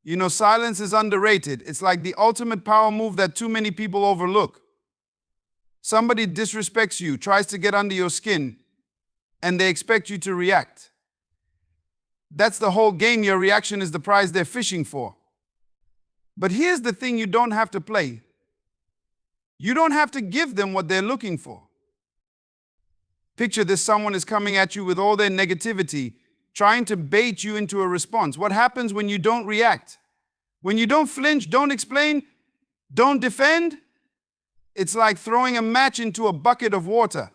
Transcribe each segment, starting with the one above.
You know, silence is underrated. It's like the ultimate power move that too many people overlook. Somebody disrespects you, tries to get under your skin, and they expect you to react. That's the whole game. Your reaction is the prize they're fishing for. But here's the thing: you don't have to play. You don't have to give them what they're looking for. Picture this: someone is coming at you with all their negativity, trying to bait you into a response. What happens when you don't react? When you don't flinch, don't explain, don't defend? It's like throwing a match into a bucket of water.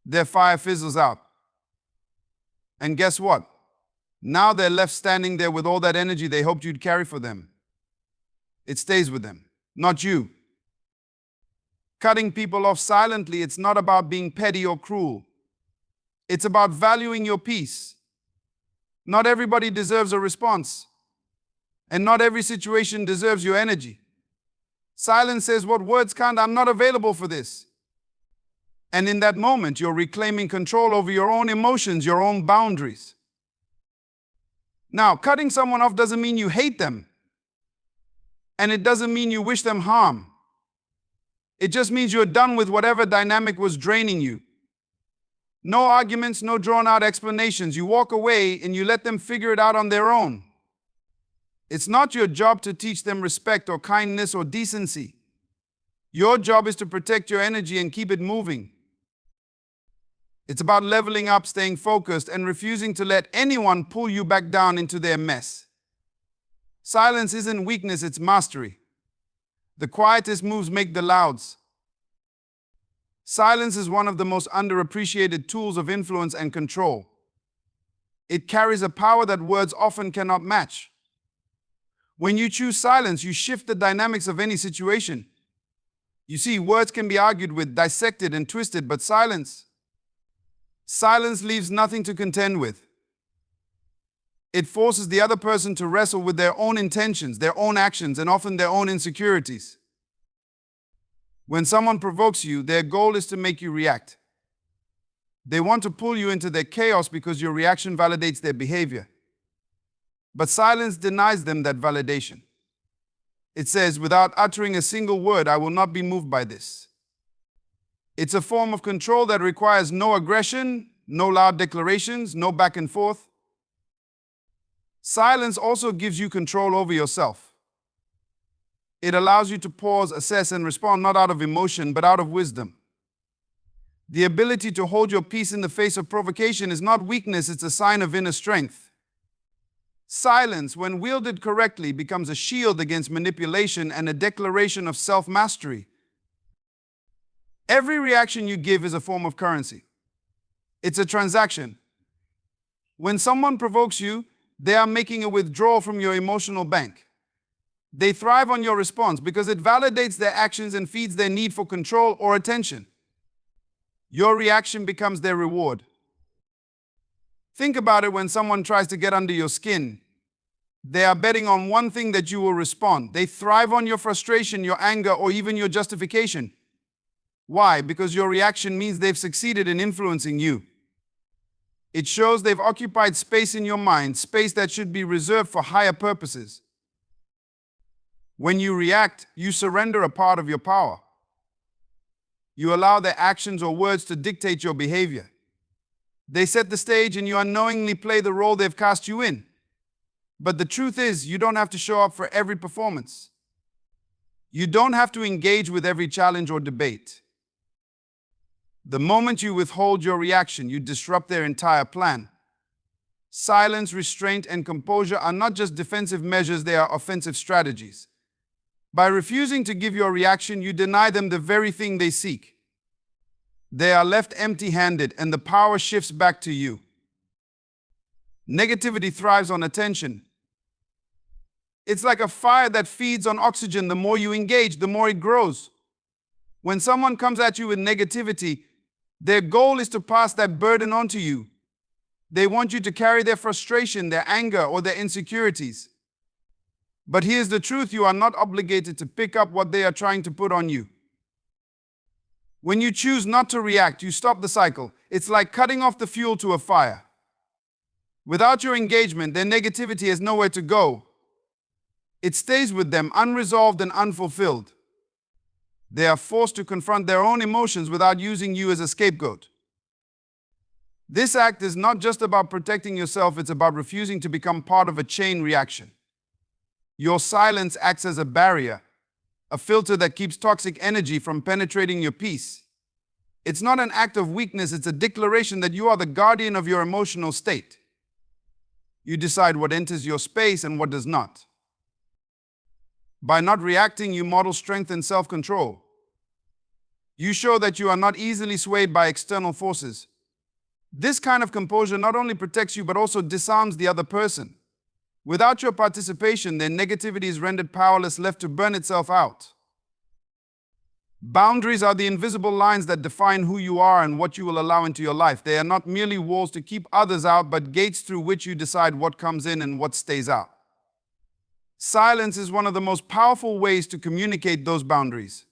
Their fire fizzles out. And guess what? Now they're left standing there with all that energy they hoped you'd carry for them. It stays with them, not you. Cutting people off silently, it's not about being petty or cruel. It's about valuing your peace. Not everybody deserves a response, and not every situation deserves your energy. Silence says what words can't. I'm not available for this. And in that moment, you're reclaiming control over your own emotions, your own boundaries. Now, cutting someone off doesn't mean you hate them, and it doesn't mean you wish them harm. It just means you're done with whatever dynamic was draining you. No arguments, no drawn-out explanations. You walk away and you let them figure it out on their own. It's not your job to teach them respect or kindness or decency. Your job is to protect your energy and keep it moving. It's about leveling up, staying focused, and refusing to let anyone pull you back down into their mess. Silence isn't weakness, it's mastery. The quietest moves make the louds. Silence is one of the most underappreciated tools of influence and control. It carries a power that words often cannot match. When you choose silence, you shift the dynamics of any situation. You see, words can be argued with, dissected and twisted, but silence leaves nothing to contend with. It forces the other person to wrestle with their own intentions, their own actions, and often their own insecurities. When someone provokes you, their goal is to make you react. They want to pull you into their chaos because your reaction validates their behavior. But silence denies them that validation. It says, without uttering a single word, I will not be moved by this. It's a form of control that requires no aggression, no loud declarations, no back and forth. Silence also gives you control over yourself. It allows you to pause, assess, and respond not out of emotion, but out of wisdom. The ability to hold your peace in the face of provocation is not weakness, it's a sign of inner strength. Silence, when wielded correctly, becomes a shield against manipulation and a declaration of self-mastery. Every reaction you give is a form of currency. It's a transaction. When someone provokes you, they are making a withdrawal from your emotional bank. They thrive on your response because it validates their actions and feeds their need for control or attention. Your reaction becomes their reward. Think about it: when someone tries to get under your skin, they are betting on one thing: that you will respond. They thrive on your frustration, your anger, or even your justification. Why? Because your reaction means they've succeeded in influencing you. It shows they've occupied space in your mind, space that should be reserved for higher purposes. When you react, you surrender a part of your power. You allow their actions or words to dictate your behavior. They set the stage and you unknowingly play the role they've cast you in. But the truth is, you don't have to show up for every performance. You don't have to engage with every challenge or debate. The moment you withhold your reaction, you disrupt their entire plan. Silence, restraint, and composure are not just defensive measures, they are offensive strategies. By refusing to give your reaction, you deny them the very thing they seek. They are left empty-handed, and the power shifts back to you. Negativity thrives on attention. It's like a fire that feeds on oxygen. The more you engage, the more it grows. When someone comes at you with negativity, their goal is to pass that burden on to you. They want you to carry their frustration, their anger, or their insecurities. But here's the truth: you are not obligated to pick up what they are trying to put on you. When you choose not to react, you stop the cycle. It's like cutting off the fuel to a fire. Without your engagement, their negativity has nowhere to go. It stays with them unresolved and unfulfilled. They are forced to confront their own emotions without using you as a scapegoat. This act is not just about protecting yourself, it's about refusing to become part of a chain reaction. Your silence acts as a barrier, a filter that keeps toxic energy from penetrating your peace. It's not an act of weakness, it's a declaration that you are the guardian of your emotional state. You decide what enters your space and what does not. By not reacting, you model strength and self-control. You show that you are not easily swayed by external forces. This kind of composure not only protects you but also disarms the other person. Without your participation, their negativity is rendered powerless, left to burn itself out. Boundaries are the invisible lines that define who you are and what you will allow into your life. They are not merely walls to keep others out, but gates through which you decide what comes in and what stays out. Silence is one of the most powerful ways to communicate those boundaries.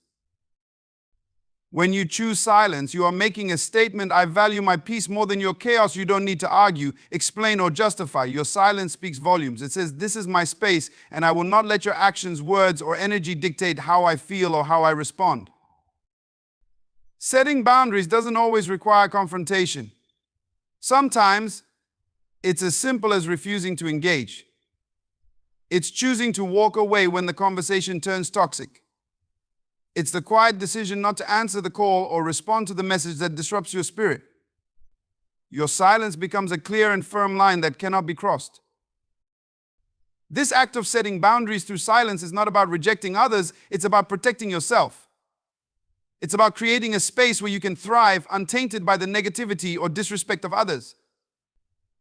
When you choose silence, you are making a statement: I value my peace more than your chaos. You don't need to argue, explain, or justify. Your silence speaks volumes. It says, this is my space, and I will not let your actions, words, or energy dictate how I feel or how I respond. Setting boundaries doesn't always require confrontation. Sometimes, it's as simple as refusing to engage. It's choosing to walk away when the conversation turns toxic. It's the quiet decision not to answer the call or respond to the message that disrupts your spirit. Your silence becomes a clear and firm line that cannot be crossed. This act of setting boundaries through silence is not about rejecting others, it's about protecting yourself. It's about creating a space where you can thrive untainted by the negativity or disrespect of others.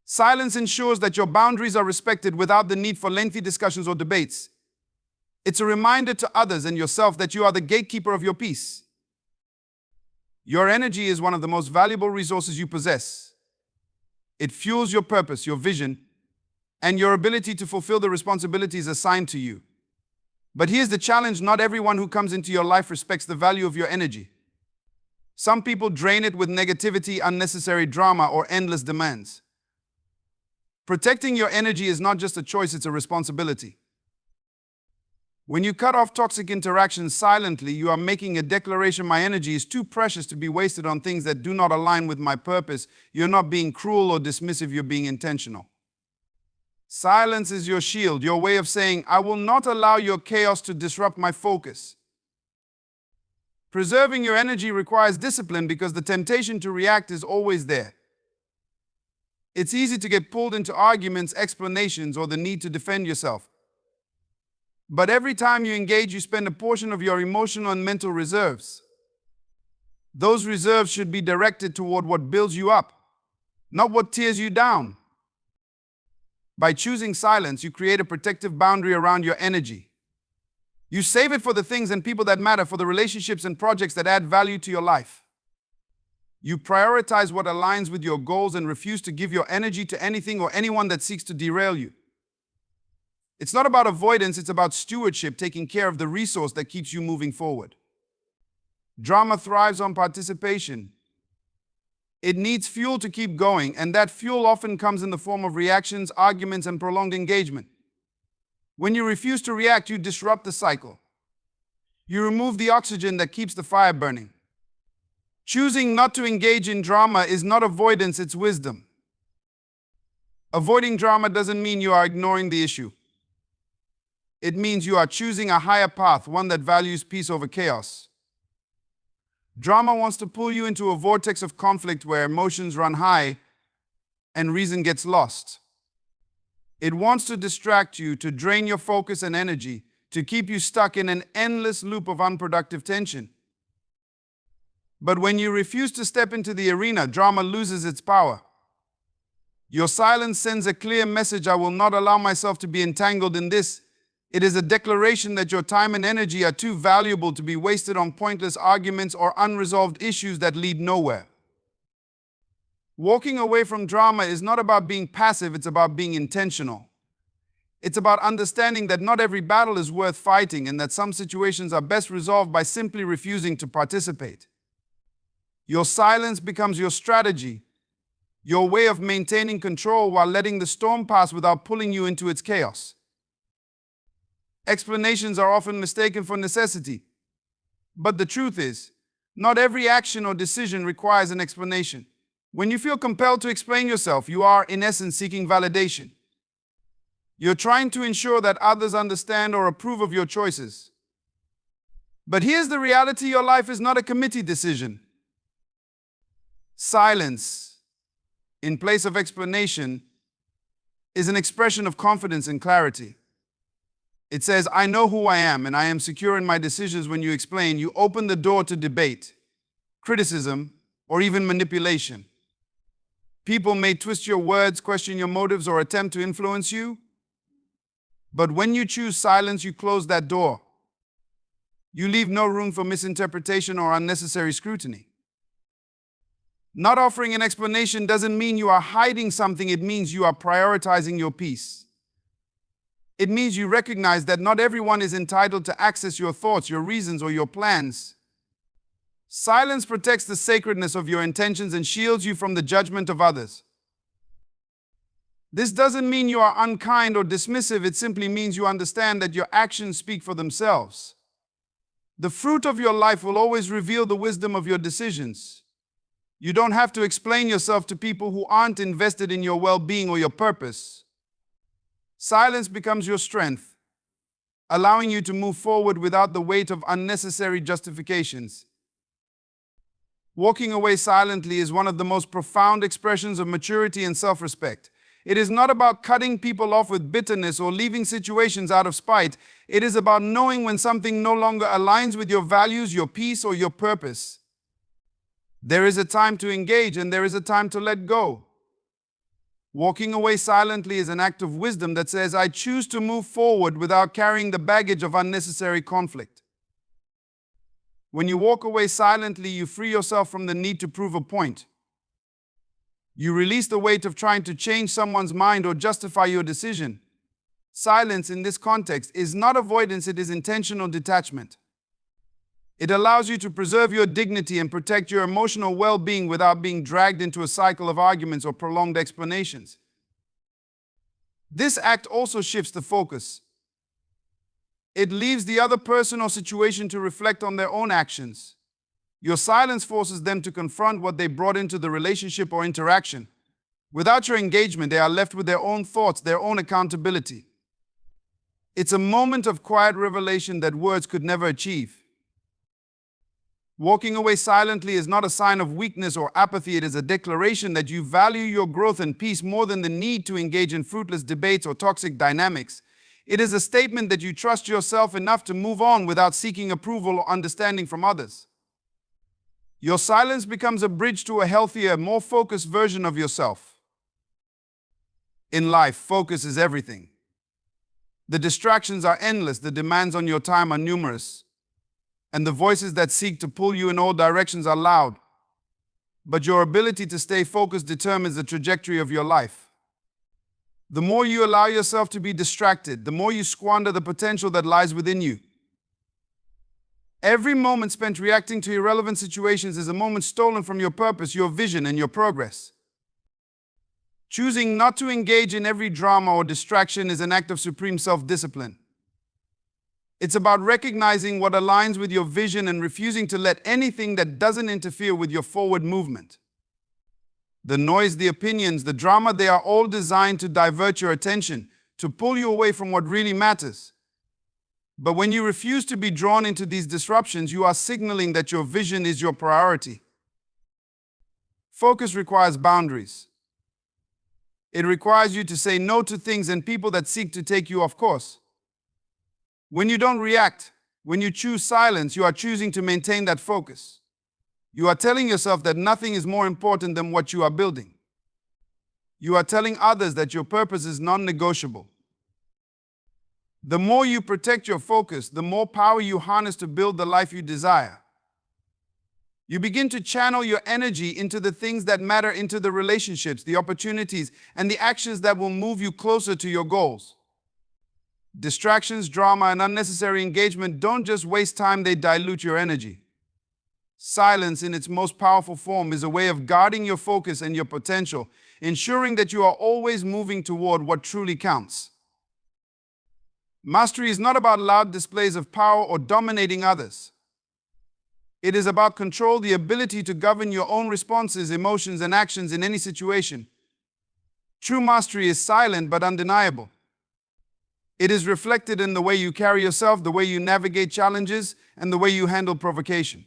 Silence ensures that your boundaries are respected without the need for lengthy discussions or debates. It's a reminder to others and yourself that you are the gatekeeper of your peace. Your energy is one of the most valuable resources you possess. It fuels your purpose, your vision, and your ability to fulfill the responsibilities assigned to you. But here's the challenge: not everyone who comes into your life respects the value of your energy. Some people drain it with negativity, unnecessary drama, or endless demands. Protecting your energy is not just a choice, it's a responsibility. When you cut off toxic interactions silently, you are making a declaration: my energy is too precious to be wasted on things that do not align with my purpose. You're not being cruel or dismissive, you're being intentional. Silence is your shield, your way of saying, I will not allow your chaos to disrupt my focus. Preserving your energy requires discipline because the temptation to react is always there. It's easy to get pulled into arguments, explanations, or the need to defend yourself. But every time you engage, you spend a portion of your emotional and mental reserves. Those reserves should be directed toward what builds you up, not what tears you down. By choosing silence, you create a protective boundary around your energy. You save it for the things and people that matter, for the relationships and projects that add value to your life. You prioritize what aligns with your goals and refuse to give your energy to anything or anyone that seeks to derail you. It's not about avoidance, it's about stewardship, taking care of the resource that keeps you moving forward. Drama thrives on participation. It needs fuel to keep going, and that fuel often comes in the form of reactions, arguments, and prolonged engagement. When you refuse to react, you disrupt the cycle. You remove the oxygen that keeps the fire burning. Choosing not to engage in drama is not avoidance, it's wisdom. Avoiding drama doesn't mean you are ignoring the issue. It means you are choosing a higher path, one that values peace over chaos. Drama wants to pull you into a vortex of conflict where emotions run high and reason gets lost. It wants to distract you, to drain your focus and energy, to keep you stuck in an endless loop of unproductive tension. But when you refuse to step into the arena, drama loses its power. Your silence sends a clear message: I will not allow myself to be entangled in this. It is a declaration that your time and energy are too valuable to be wasted on pointless arguments or unresolved issues that lead nowhere. Walking away from drama is not about being passive, it's about being intentional. It's about understanding that not every battle is worth fighting and that some situations are best resolved by simply refusing to participate. Your silence becomes your strategy, your way of maintaining control while letting the storm pass without pulling you into its chaos. Explanations are often mistaken for necessity. But the truth is, not every action or decision requires an explanation. When you feel compelled to explain yourself, you are, in essence, seeking validation. You're trying to ensure that others understand or approve of your choices. But here's the reality: your life is not a committee decision. Silence, in place of explanation, is an expression of confidence and clarity. It says, I know who I am and I am secure in my decisions. When you explain, you open the door to debate, criticism, or even manipulation. People may twist your words, question your motives, or attempt to influence you. But when you choose silence, you close that door. You leave no room for misinterpretation or unnecessary scrutiny. Not offering an explanation doesn't mean you are hiding something. It means you are prioritizing your peace. It means you recognize that not everyone is entitled to access your thoughts, your reasons, or your plans. Silence protects the sacredness of your intentions and shields you from the judgment of others. This doesn't mean you are unkind or dismissive. It simply means you understand that your actions speak for themselves. The fruit of your life will always reveal the wisdom of your decisions. You don't have to explain yourself to people who aren't invested in your well-being or your purpose. Silence becomes your strength, allowing you to move forward without the weight of unnecessary justifications. Walking away silently is one of the most profound expressions of maturity and self-respect. It is not about cutting people off with bitterness or leaving situations out of spite. It is about knowing when something no longer aligns with your values, your peace, or your purpose. There is a time to engage and there is a time to let go. Walking away silently is an act of wisdom that says, I choose to move forward without carrying the baggage of unnecessary conflict. When you walk away silently, you free yourself from the need to prove a point. You release the weight of trying to change someone's mind or justify your decision. Silence in this context is not avoidance, it is intentional detachment. It allows you to preserve your dignity and protect your emotional well-being without being dragged into a cycle of arguments or prolonged explanations. This act also shifts the focus. It leaves the other person or situation to reflect on their own actions. Your silence forces them to confront what they brought into the relationship or interaction. Without your engagement, they are left with their own thoughts, their own accountability. It's a moment of quiet revelation that words could never achieve. Walking away silently is not a sign of weakness or apathy. It is a declaration that you value your growth and peace more than the need to engage in fruitless debates or toxic dynamics. It is a statement that you trust yourself enough to move on without seeking approval or understanding from others. Your silence becomes a bridge to a healthier, more focused version of yourself. In life, focus is everything. The distractions are endless, the demands on your time are numerous, and the voices that seek to pull you in all directions are loud. But your ability to stay focused determines the trajectory of your life. The more you allow yourself to be distracted, the more you squander the potential that lies within you. Every moment spent reacting to irrelevant situations is a moment stolen from your purpose, your vision, and your progress. Choosing not to engage in every drama or distraction is an act of supreme self-discipline. It's about recognizing what aligns with your vision and refusing to let anything that doesn't interfere with your forward movement. The noise, the opinions, the drama, they are all designed to divert your attention, to pull you away from what really matters. But when you refuse to be drawn into these disruptions, you are signaling that your vision is your priority. Focus requires boundaries. It requires you to say no to things and people that seek to take you off course. When you don't react, when you choose silence, you are choosing to maintain that focus. You are telling yourself that nothing is more important than what you are building. You are telling others that your purpose is non-negotiable. The more you protect your focus, the more power you harness to build the life you desire. You begin to channel your energy into the things that matter, into the relationships, the opportunities, and the actions that will move you closer to your goals. Distractions, drama, and unnecessary engagement don't just waste time, they dilute your energy. Silence in its most powerful form is a way of guarding your focus and your potential, ensuring that you are always moving toward what truly counts. Mastery is not about loud displays of power or dominating others. It is about control, the ability to govern your own responses, emotions, and actions in any situation. True mastery is silent but undeniable. It is reflected in the way you carry yourself, the way you navigate challenges, and the way you handle provocation.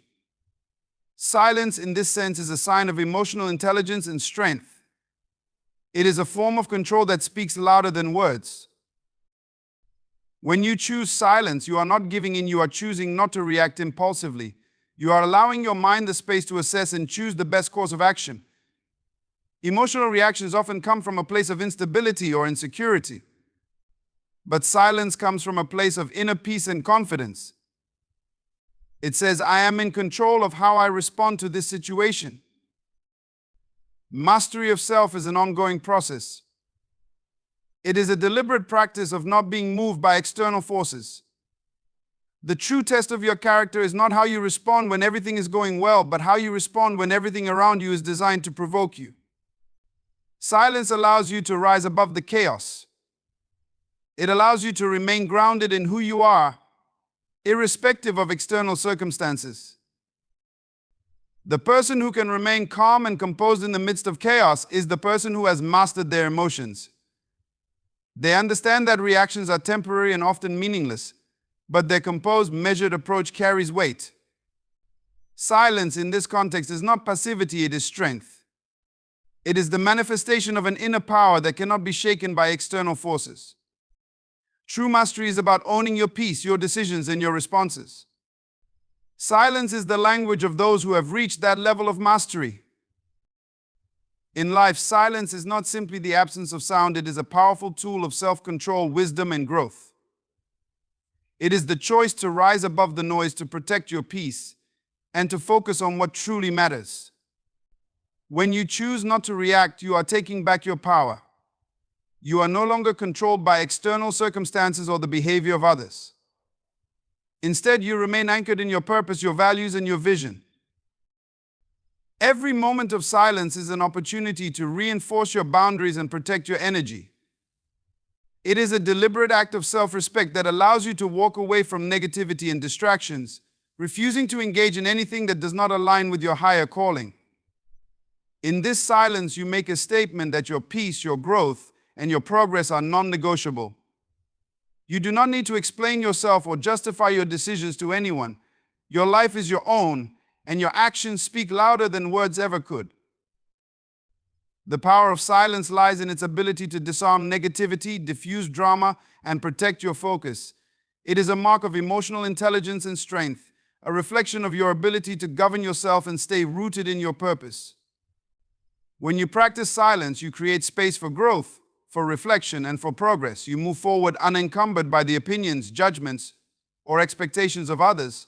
Silence, in this sense, is a sign of emotional intelligence and strength. It is a form of control that speaks louder than words. When you choose silence, you are not giving in, you are choosing not to react impulsively. You are allowing your mind the space to assess and choose the best course of action. Emotional reactions often come from a place of instability or insecurity. But silence comes from a place of inner peace and confidence. It says, I am in control of how I respond to this situation. Mastery of self is an ongoing process. It is a deliberate practice of not being moved by external forces. The true test of your character is not how you respond when everything is going well, but how you respond when everything around you is designed to provoke you. Silence allows you to rise above the chaos. It allows you to remain grounded in who you are, irrespective of external circumstances. The person who can remain calm and composed in the midst of chaos is the person who has mastered their emotions. They understand that reactions are temporary and often meaningless, but their composed, measured approach carries weight. Silence in this context is not passivity, it is strength. It is the manifestation of an inner power that cannot be shaken by external forces. True mastery is about owning your peace, your decisions, and your responses. Silence is the language of those who have reached that level of mastery. In life, silence is not simply the absence of sound, it is a powerful tool of self-control, wisdom, and growth. It is the choice to rise above the noise, to protect your peace, and to focus on what truly matters. When you choose not to react, you are taking back your power. You are no longer controlled by external circumstances or the behavior of others. Instead, you remain anchored in your purpose, your values, and your vision. Every moment of silence is an opportunity to reinforce your boundaries and protect your energy. It is a deliberate act of self-respect that allows you to walk away from negativity and distractions, refusing to engage in anything that does not align with your higher calling. In this silence, you make a statement that your peace, your growth, and your progress are non-negotiable. You do not need to explain yourself or justify your decisions to anyone. Your life is your own, and your actions speak louder than words ever could. The power of silence lies in its ability to disarm negativity, diffuse drama, and protect your focus. It is a mark of emotional intelligence and strength, a reflection of your ability to govern yourself and stay rooted in your purpose. When you practice silence, you create space for growth, for reflection, and for progress. You move forward unencumbered by the opinions, judgments, or expectations of others,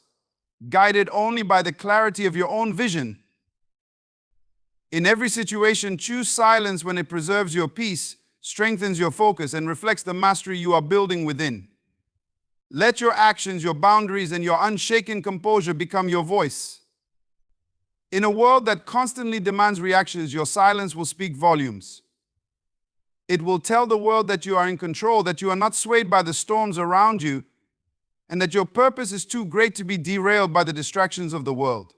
guided only by the clarity of your own vision. In every situation, choose silence when it preserves your peace, strengthens your focus, and reflects the mastery you are building within. Let your actions, your boundaries, and your unshaken composure become your voice. In a world that constantly demands reactions, your silence will speak volumes. It will tell the world that you are in control, that you are not swayed by the storms around you, and that your purpose is too great to be derailed by the distractions of the world.